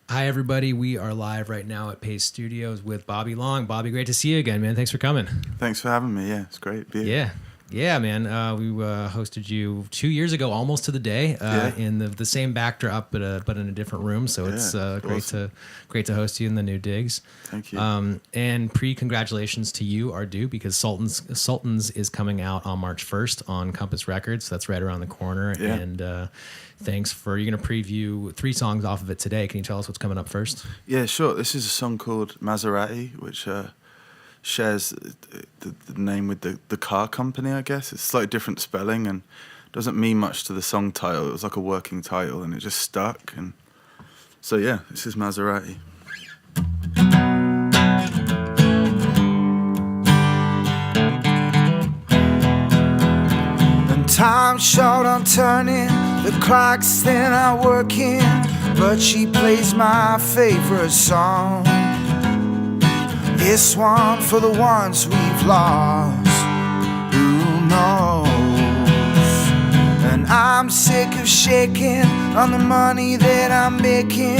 Hi, everybody. We are live right now at Paste Studios with Bobby Long. Bobby, great to see you again, man. Thanks for coming. Thanks for having me. Yeah, it's great. Yeah. Yeah, man. We hosted you 2 years ago, almost to the day, in the same backdrop, but in a different room. So it's great to host you in the new digs. Thank you. And congratulations to you are due because Sultans is coming out on March 1st on Compass Records. So that's right around the corner. Yeah. And you're going to preview 3 songs off of it today. Can you tell us what's coming up first? Yeah, sure. This is a song called Mazarati, which shares the name with the car company, I guess. It's slightly different spelling and doesn't mean much to the song title. It was like a working title and it just stuck. And so, yeah, this is Mazarati. And time's short on turning, the clock's then not working, but she plays my favorite song. This one for the ones we've lost, who knows? And I'm sick of shaking on the money that I'm making.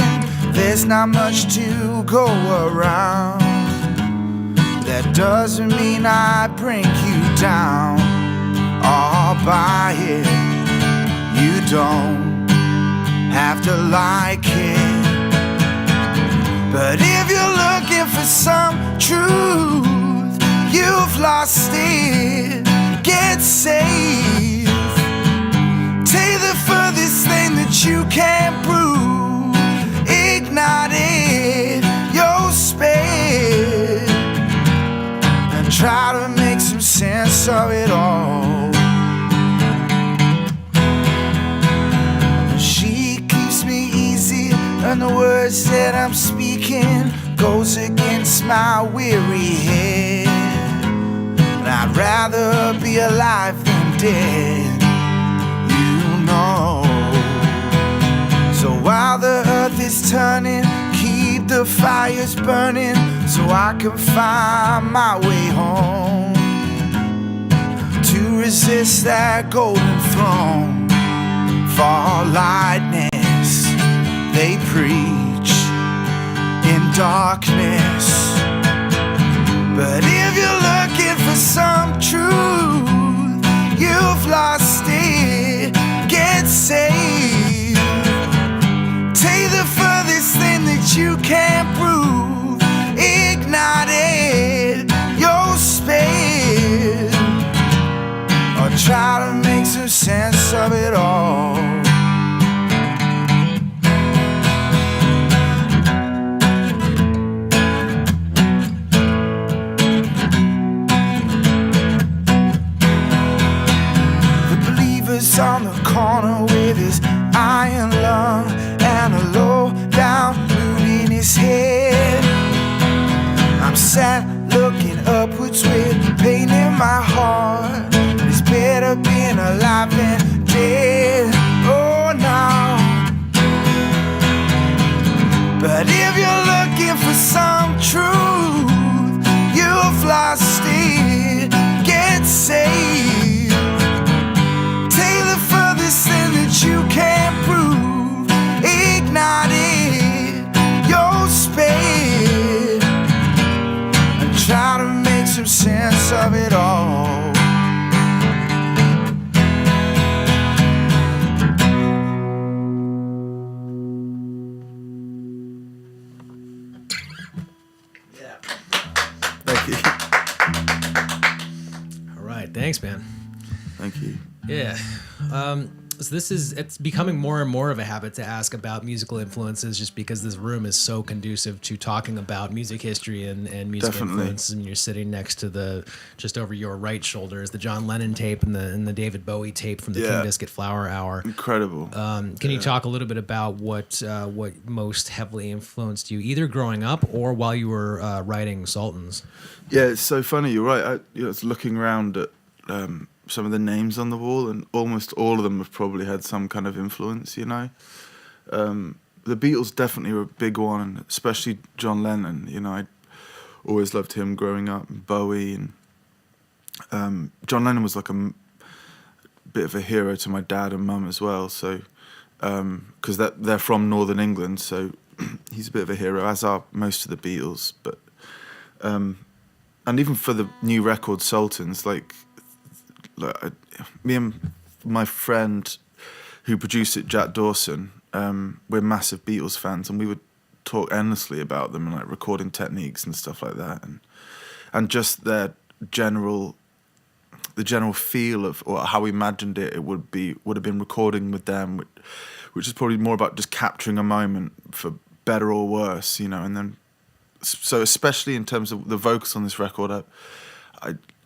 There's not much to go around. That doesn't mean I bring you down. I'll buy it. You don't have to like it. But if you're looking for some truth, you've lost it. Get safe. Take the furthest thing that you can't prove. Ignite it, your space, and try to make some sense of it all. She keeps me easy, and the words that I'm speaking goes against my weary head. And I'd rather be alive than dead, you know. So while the earth is turning, keep the fires burning, so I can find my way home, to resist that golden throne. For lightness they preach in darkness. But if you're looking for some truth, you've lost it. Get saved. Take the furthest thing that you can't prove. Ignite it, your space, or try to make some sense of it all. On the corner with his iron lung and a low down mood in his head. I'm sat looking upwards with pain in my heart. It's better being alive than dead. Oh no. But if you're looking for some truth, you've lost it. Get saved. Thing that you can't prove. Ignite it, your space, and try to make some sense of it all. Yeah. Thank you. All right. Thanks, man. Thank you. Yeah. So it's becoming more and more of a habit to ask about musical influences just because this room is so conducive to talking about music history and music Definitely. influences. And you're sitting next to just over your right shoulder is the John Lennon tape and the David Bowie tape from the King Biscuit Flower Hour. Incredible. Can you talk a little bit about what most heavily influenced you, either growing up or while you were writing Sultans? Yeah, it's so funny. You're right. I was looking around at some of the names on the wall, and almost all of them have probably had some kind of influence, you know. The Beatles definitely were a big one, and especially John Lennon. You know, I always loved him growing up, and Bowie, and John Lennon was like a bit of a hero to my dad and mum as well. So, because they're from Northern England, so he's a bit of a hero, as are most of the Beatles. But and even for the new record, Sultans, like me and my friend who produced it, Jack Dawson, we're massive Beatles fans, and we would talk endlessly about them and like recording techniques and stuff like that, and just the general feel of, or how we imagined it would have been recording with them, which is probably more about just capturing a moment for better or worse, you know. And then, so especially in terms of the vocals on this record,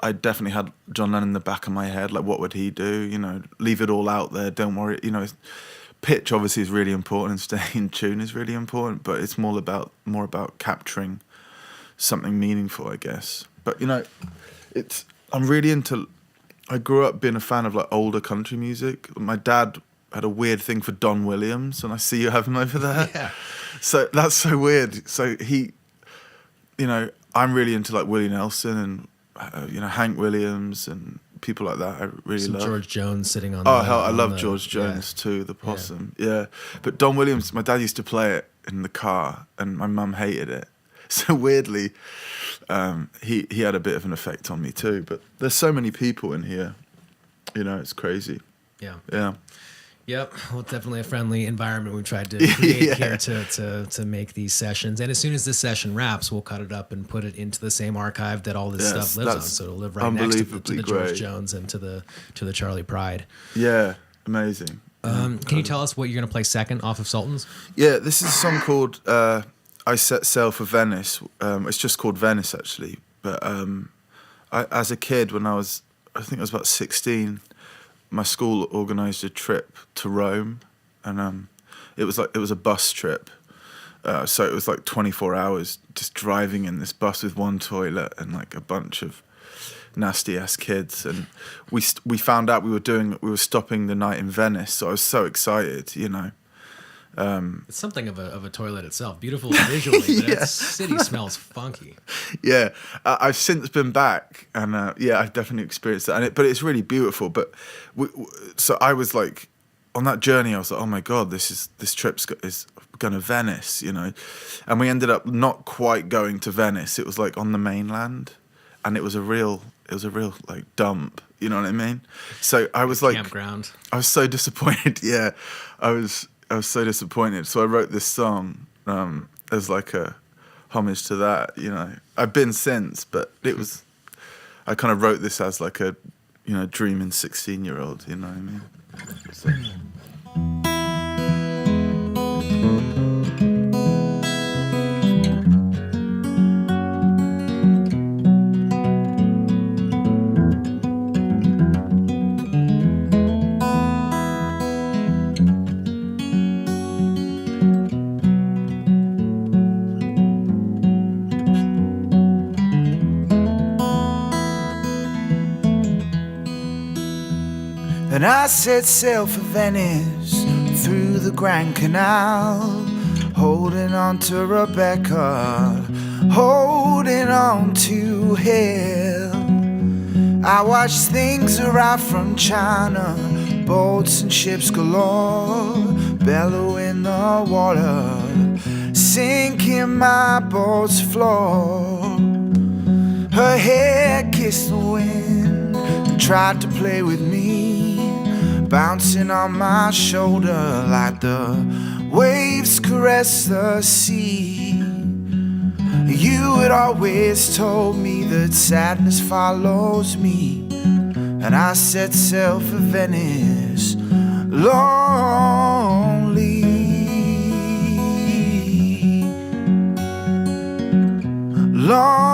I definitely had John Lennon in the back of my head, like what would he do, you know, leave it all out there, don't worry, you know. Pitch obviously is really important and staying in tune is really important, but it's more about capturing something meaningful, I guess. But you know, I'm really into. I grew up being a fan of like older country music. My dad had a weird thing for Don Williams, and I see you have him over there. Yeah. So that's so weird. So he, you know, I'm really into like Willie Nelson and you know, Hank Williams and people like that. I really love George Jones sitting on. I love George Jones too, the Possum. Yeah. But Don Williams, my dad used to play it in the car, and my mum hated it. So weirdly, he had a bit of an effect on me too. But there's so many people in here, you know, it's crazy. Yeah. Yeah. Yep. Well, definitely a friendly environment we tried to create here to make these sessions. And as soon as this session wraps, we'll cut it up and put it into the same archive that all this stuff lives on. So it'll live right next to the George Jones and to the Charlie Pride. Yeah. Amazing. Can you tell us what you're going to play second off of Sultans? Yeah, this is a song called I Set Sail for Venice. It's just called Venice, actually. But as a kid, when I think I was about 16, my school organised a trip to Rome, and it was a bus trip. So it was like 24 hours just driving in this bus with one toilet and like a bunch of nasty ass kids, and we found out we were stopping the night in Venice. So I was so excited, you know. It's something of a toilet itself, beautiful visually, but Yeah. that city smells funky. Yeah, I've since been back, and I've definitely experienced that. But it's really beautiful. But so I was like, on that journey, I was like, oh my god, this trip's is going to Venice, you know. And we ended up not quite going to Venice. It was like on the mainland, and it was a real like dump. You know what I mean? So I was like, campground. I was so disappointed. Yeah, I was so disappointed. So I wrote this song as like a homage to that, you know. I've been since, but I kind of wrote this as like a, you know, dreaming 16-year-old, you know what I mean? So. And I set sail for Venice through the Grand Canal, holding on to Rebecca, holding on to hell. I watched things arrive from China, boats and ships galore, bellow in the water, sinking my boat's floor. Her hair kissed the wind and tried to play with me, bouncing on my shoulder like the waves caress the sea. You had always told me that sadness follows me, and I set sail for Venice lonely. Lonely.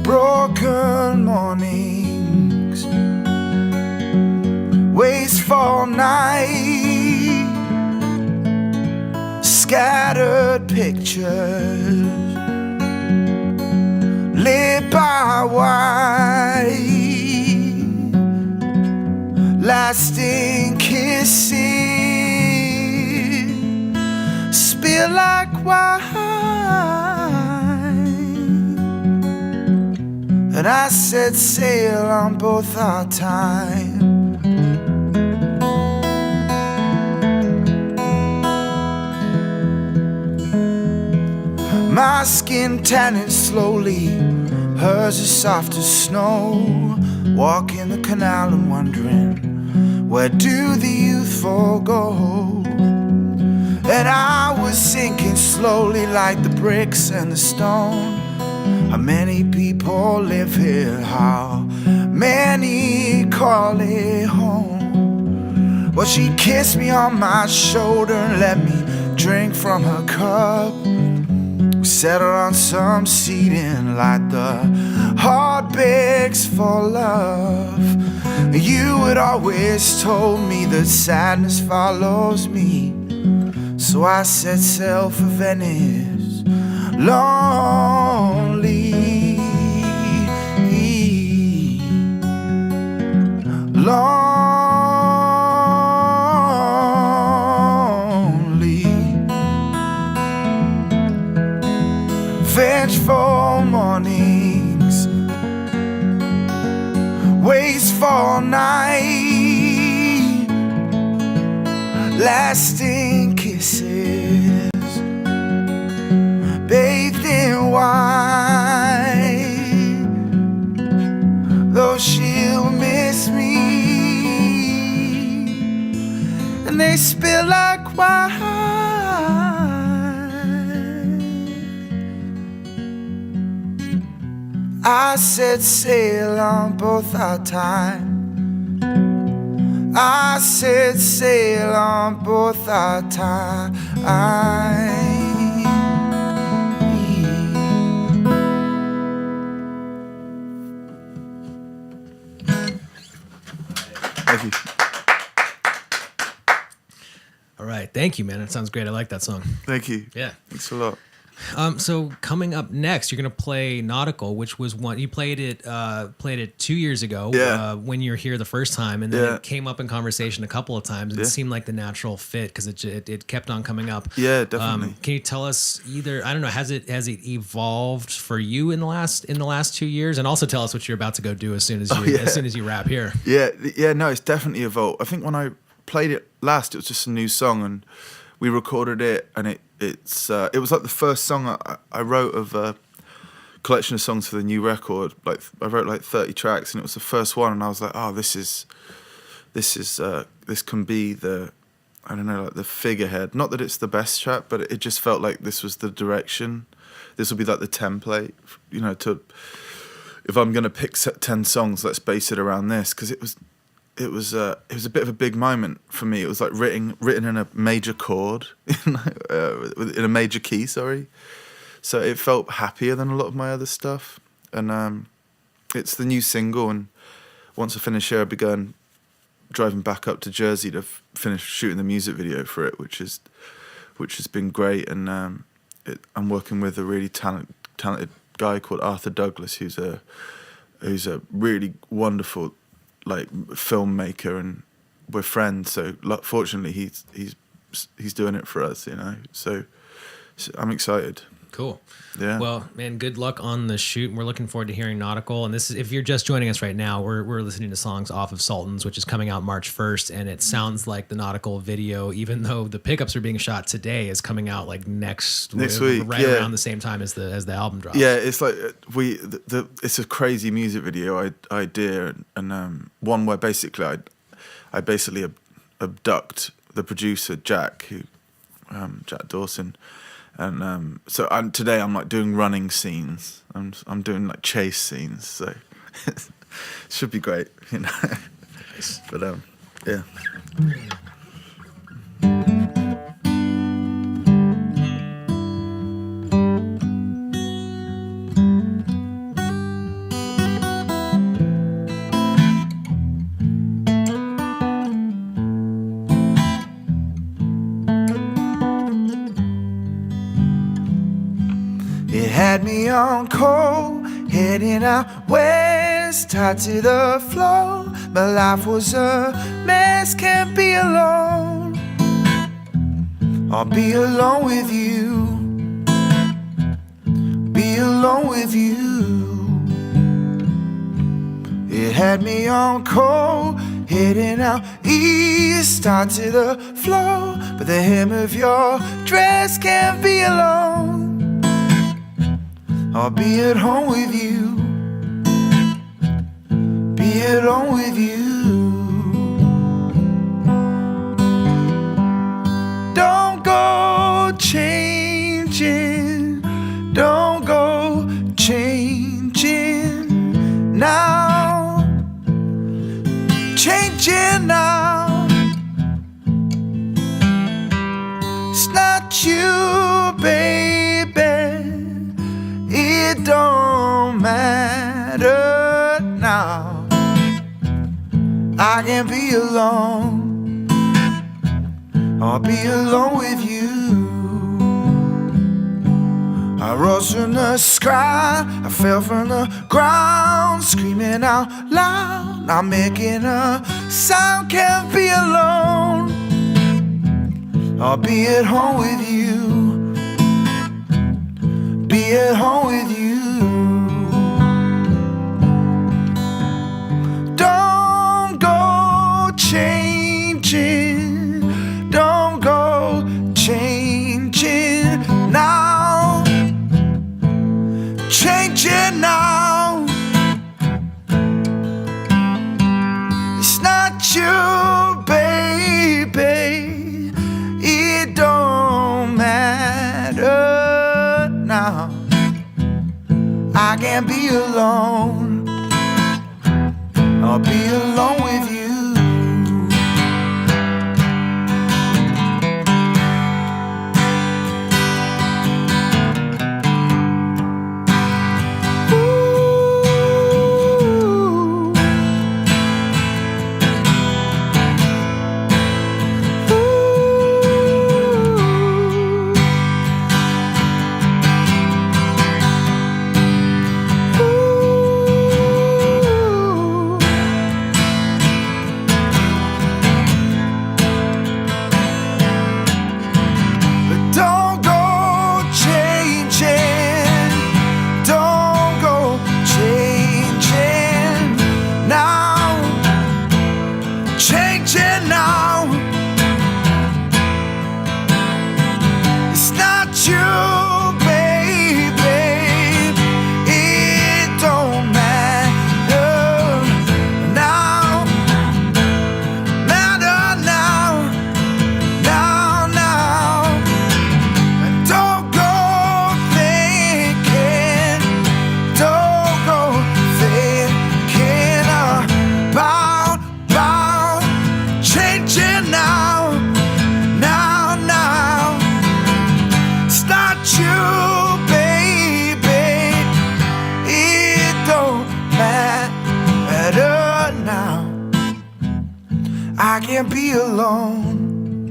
Broken mornings, wasteful night, scattered pictures lit by white, lasting kisses spill like wine. and I set sail on both our time. My skin tanning slowly, hers is soft as snow. Walking the canal and wondering, where do the youthful go? And I was sinking slowly like the bricks and the stone. How many people live here? How many call it home? Well, she kissed me on my shoulder and let me drink from her cup. We settled on some seating like the heart begs for love. You had always told me that sadness follows me, so I set sail for Venice, lonely, lonely, vengeful mornings, wasteful night, lasting kisses, bathed in wine. Though she'll miss me, and they spill like wine. I set sail on both our time. I set sail on both our time. Thank you. All right. Thank you, man. It sounds great. I like that song. Thank you. Yeah. Thanks a lot. So coming up next, you're going to play Nautical, which was one you played it 2 years ago. Yeah. When you were here the first time, and then Yeah. it came up in conversation a couple of times. And It Yeah. seemed like the natural fit because it kept on coming up. Yeah, definitely. Can you tell us either, I don't know, has it evolved for you in the last 2 years, and also tell us what you're about to go do as soon as you wrap here. Yeah, no, it's definitely evolved. I think when I played it last, it was just a new song, and we recorded it, and it was like the first song I wrote of a collection of songs for the new record. Like I wrote like 30 tracks, and it was the first one, and I was like, oh, this can be the, I don't know, like the figurehead. Not that it's the best track, but it just felt like this was the direction. This will be like the template, you know, if I'm gonna pick 10 songs, let's base it around this, because it was a bit of a big moment for me. It was like written in a major chord, in a major key, sorry. So it felt happier than a lot of my other stuff. And it's the new single, and once I finish here, I'll be driving back up to Jersey to finish shooting the music video for it, which has been great. And I'm working with a really talented guy called Arthur Douglas, who's a really wonderful like filmmaker, and we're friends. So fortunately, he's doing it for us, you know. So I'm excited. Cool. Yeah. Well, man, good luck on the shoot. We're looking forward to hearing Nautical. And this is, if you're just joining us right now, we're listening to songs off of Sultans, which is coming out March 1st. And it sounds like the Nautical video, even though the pickups are being shot today, is coming out like next week, right around the same time as the album drops. Yeah, it's like it's a crazy music video idea, and one where basically I basically abduct the producer Jack Dawson. And so today I'm like doing running scenes. I'm doing like chase scenes. So it should be great, you know. Nice. But yeah. It had me on cold, heading out west, tied to the floor. My life was a mess, can't be alone. I'll be alone with you, be alone with you. It had me on cold, heading out east, start to the floor. But the hem of your dress can't be alone. I'll be at home with you, be at home with you. Don't go changing, don't go changing now, changing now. It's not you, baby, it don't matter now. I can be alone, I'll be alone with you. I rose from the sky, I fell from the ground, screaming out loud, not making a sound. Can't be alone, I'll be at home with you, be at home with you. Don't go changing, don't go changing now, changing now. It's not you, baby, it don't matter now. I can't be alone, I'll be alone with you. I can't be alone,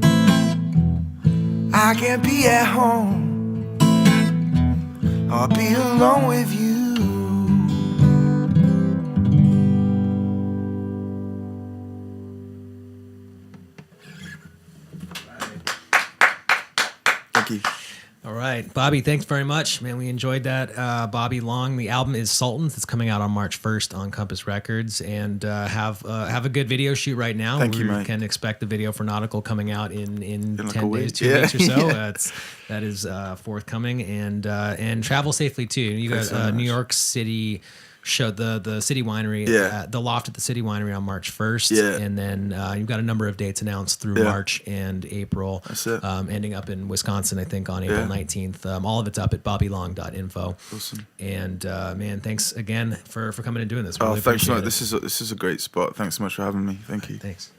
I can't be at home, I'll be alone with you. Thank you. All right, Bobby, thanks very much, man. We enjoyed that. Bobby Long. The album is Sultans. It's coming out on March 1st on Compass Records, and have a good video shoot right now. Thank you, mate. We can expect the video for Nautical coming out in like 10 a week. days, 2 weeks or so. Yeah. That is forthcoming, and travel safely too. You got Thanks so much. New York City show, the City Winery, Yeah. the Loft at the City Winery on March 1st, Yeah. and then you've got a number of dates announced through Yeah. March and April. That's it. Ending up in Wisconsin, I think, on April Yeah. 19th. All of it's up at bobbylong.info. Awesome. And man, thanks again for coming and doing this. Oh, Really thanks, appreciate mate. it. This is a great spot. Thanks so much for having me. Thank you. Thanks.